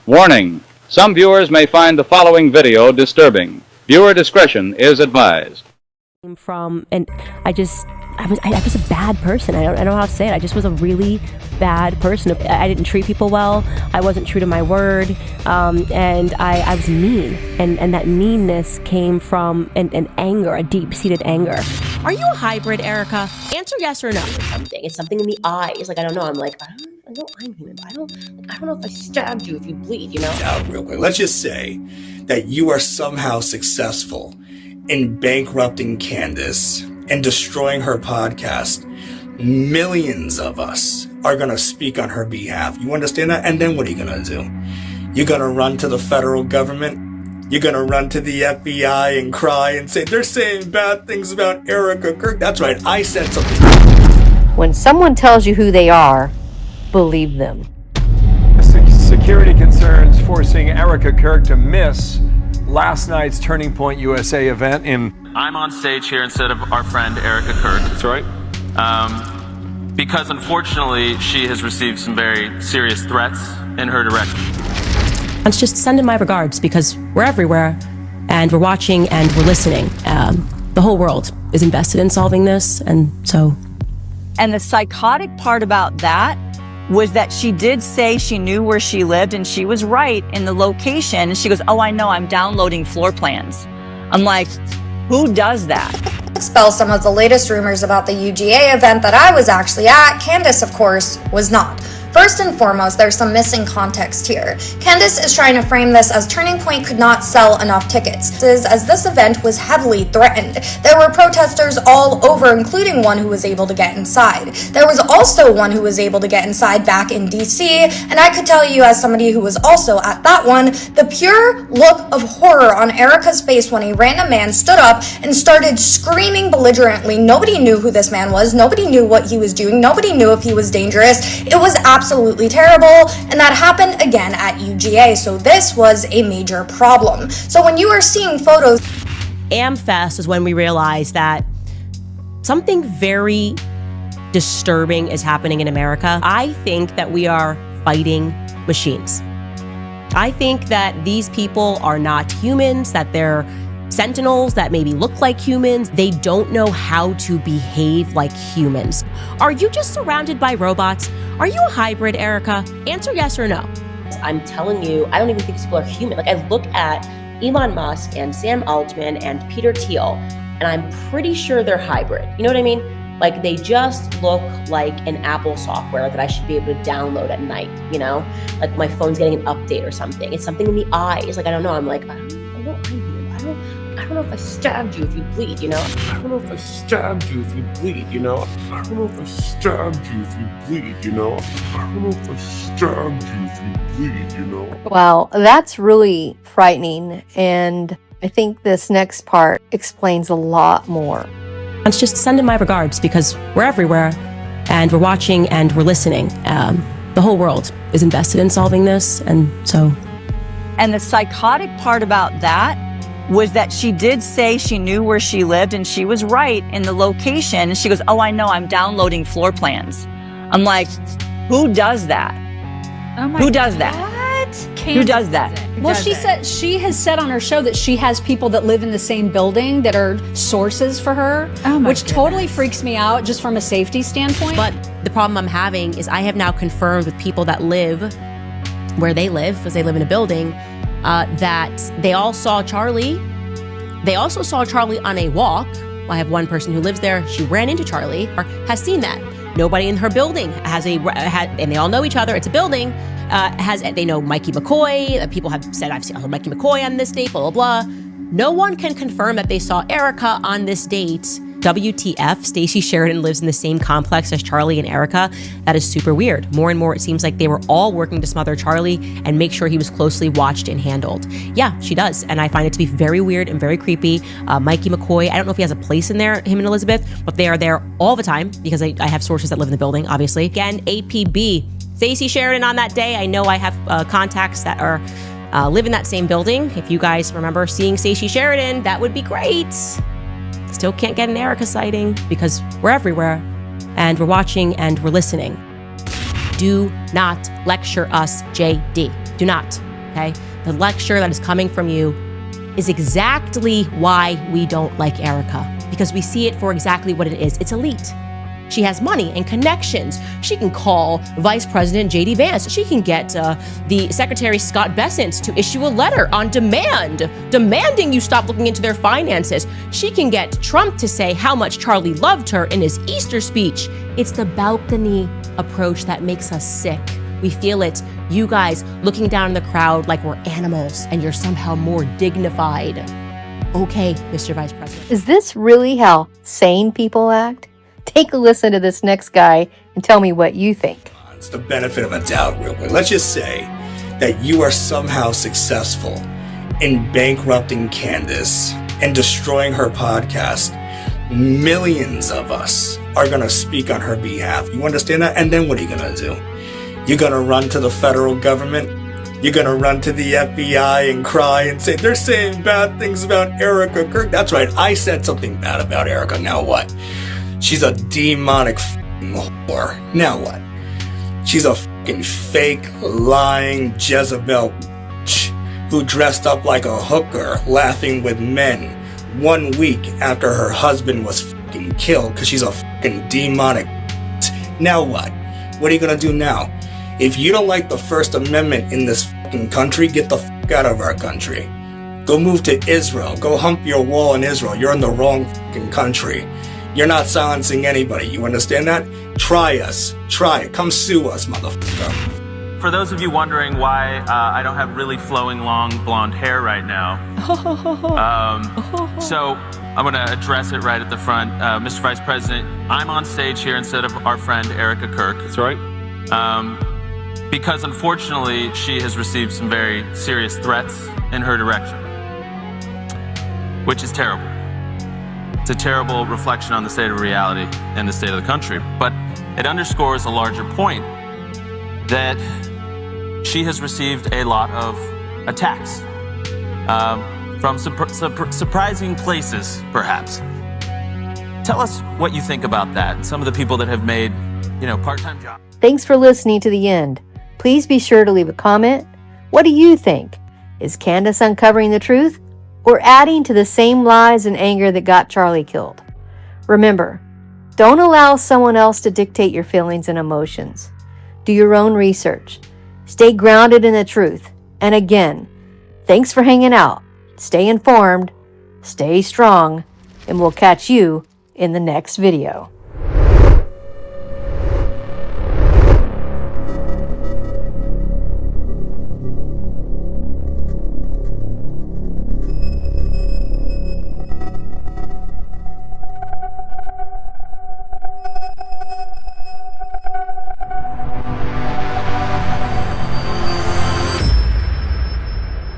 Warning: some viewers may find the following video disturbing. Viewer discretion is advised. And I was a bad person. I don't know how to say it. I just was a really bad person. I didn't treat people well. I wasn't true to my word. And I was mean. And that meanness came from an anger, a deep-seated anger. Are you a hybrid, Erika? Answer yes or no. It's something in the eyes. Like, I don't know. I'm like, I know I'm human, but I don't know if I stabbed you if you bleed, you know? Now, real quick, let's just say that you are somehow successful in bankrupting Candace and destroying her podcast. Millions of us are going to speak on her behalf. You understand that? And then what are you going to do? You're going to run to the federal government. You're going to run to the FBI and cry and say, they're saying bad things about Erika Kirk. That's right. I said something. When someone tells you who they are, believe them. Security concerns forcing Erika Kirk to miss last night's Turning Point USA event I'm on stage here instead of our friend Erika Kirk. That's right. Because unfortunately, she has received some very serious threats in her direction. Let's just send in my regards because we're everywhere and we're watching and we're listening. The whole world is invested in solving this, and so. And the psychotic part about that was that she did say she knew where she lived and she was right in the location. And she goes, oh, I know, I'm downloading floor plans. I'm like, who does that? Expel some of the latest rumors about the UGA event that I was actually at. Candace, of course, was not. First and foremost, there's some missing context here. Candace is trying to frame this as Turning Point could not sell enough tickets, as this event was heavily threatened. There were protesters all over, including one who was able to get inside. There was also one who was able to get inside back in DC, and I could tell you as somebody who was also at that one, the pure look of horror on Erika's face when a random man stood up and started screaming belligerently. Nobody knew who this man was. Nobody knew what he was doing. Nobody knew if he was dangerous. It was absolutely terrible, and that happened again at UGA, so this was a major problem. So when you are seeing photos... AmFest is when we realized that something very disturbing is happening in America. I think that we are fighting machines. I think that these people are not humans, that they're sentinels that maybe look like humans. They don't know how to behave like humans. Are you just surrounded by robots? Are you a hybrid, Erika? Answer yes or no. I'm telling you, I don't even think these people are human. Like, I look at Elon Musk and Sam Altman and Peter Thiel, and I'm pretty sure they're hybrid. You know what I mean? Like, they just look like an Apple software that I should be able to download at night, you know? Like my phone's getting an update or something. It's something in the eyes. Like, I don't know. I'm like, I don't know if I stabbed you if you bleed, you know? I don't know if I stabbed you if you bleed, you know? I don't know if I stabbed you if you bleed, you know? I don't know if I stabbed you if you bleed, you know? Wow, that's really frightening. And I think this next part explains a lot more. Let's just send in my regards because we're everywhere and we're watching and we're listening. The whole world is invested in solving this, and so. And the psychotic part about that was that she did say she knew where she lived and she was right in the location. And she goes, oh, I know, I'm downloading floor plans. I'm like, who does that? Oh my Who does that? What? Who does that? Well, she has said on her show that she has people that live in the same building that are sources for her, which totally freaks me out just from a safety standpoint. But the problem I'm having is I have now confirmed with people that live where they live, because they live in a building, that they all saw Charlie. They also saw Charlie on a walk. I have one person who lives there. She ran into Charlie, or has seen that. Nobody in her building and they all know each other. It's a building. They know Mikey McCoy. People have said, I've seen Mikey McCoy on this date, blah, blah, blah. No one can confirm that they saw Erika on this date. WTF, Stacey Sheridan lives in the same complex as Charlie and Erika. That is super weird. More and more, it seems like they were all working to smother Charlie and make sure he was closely watched and handled. Yeah, she does. And I find it to be very weird and very creepy. Mikey McCoy, I don't know if he has a place in there, him and Elizabeth, but they are there all the time because I have sources that live in the building, obviously. Again, APB, Stacey Sheridan on that day. I know I have contacts that are live in that same building. If you guys remember seeing Stacey Sheridan, that would be great. Still can't get an Erika sighting because we're everywhere and we're watching and we're listening. Do not lecture us, JD. Do not. okay? The lecture that is coming from you is exactly why we don't like Erika, because we see it for exactly what it is. It's elite. She has money and connections. She can call Vice President JD Vance. She can get the Secretary Scott Bessent to issue a letter on demand, demanding you stop looking into their finances. She can get Trump to say how much Charlie loved her in his Easter speech. It's the balcony approach that makes us sick. We feel it. You guys looking down in the crowd like we're animals and you're somehow more dignified. Okay, Mr. Vice President. Is this really how sane people act? Take a listen to this next guy and tell me what you think. It's the benefit of a doubt, real quick. Let's just say that you are somehow successful in bankrupting Candace and destroying her podcast. Millions of us are going to speak on her behalf. You understand that? And then what are you going to do? You're going to run to the federal government? You're going to run to the FBI and cry and say, they're saying bad things about Erika Kirk. That's right. I said something bad about Erika. Now what? She's a demonic whore. Now what? She's a fucking fake, lying Jezebel who dressed up like a hooker, laughing with men 1 week after her husband was fucking killed because she's a fucking demonic. Now what? What are you gonna do now? If you don't like the First Amendment in this fucking country, get the fuck out of our country. Go move to Israel. Go hump your wall in Israel. You're in the wrong fucking country. You're not silencing anybody. You understand that? Try us. Try it. Come sue us, motherfucker. For those of you wondering why I don't have really flowing, long, blonde hair right now, so I'm going to address it right at the front. Mr. Vice President, I'm on stage here instead of our friend Erika Kirk. That's right. Because unfortunately, she has received some very serious threats in her direction, which is terrible. It's a terrible reflection on the state of reality and the state of the country. But it underscores a larger point that she has received a lot of attacks from surprising places, perhaps. Tell us what you think about that. Some of the people that have made, part-time jobs. Thanks for listening to the end. Please be sure to leave a comment. What do you think? Is Candace uncovering the truth or adding to the same lies and anger that got Charlie killed? Remember, don't allow someone else to dictate your feelings and emotions. Do your own research. Stay grounded in the truth. And again, thanks for hanging out. Stay informed, stay strong, and we'll catch you in the next video.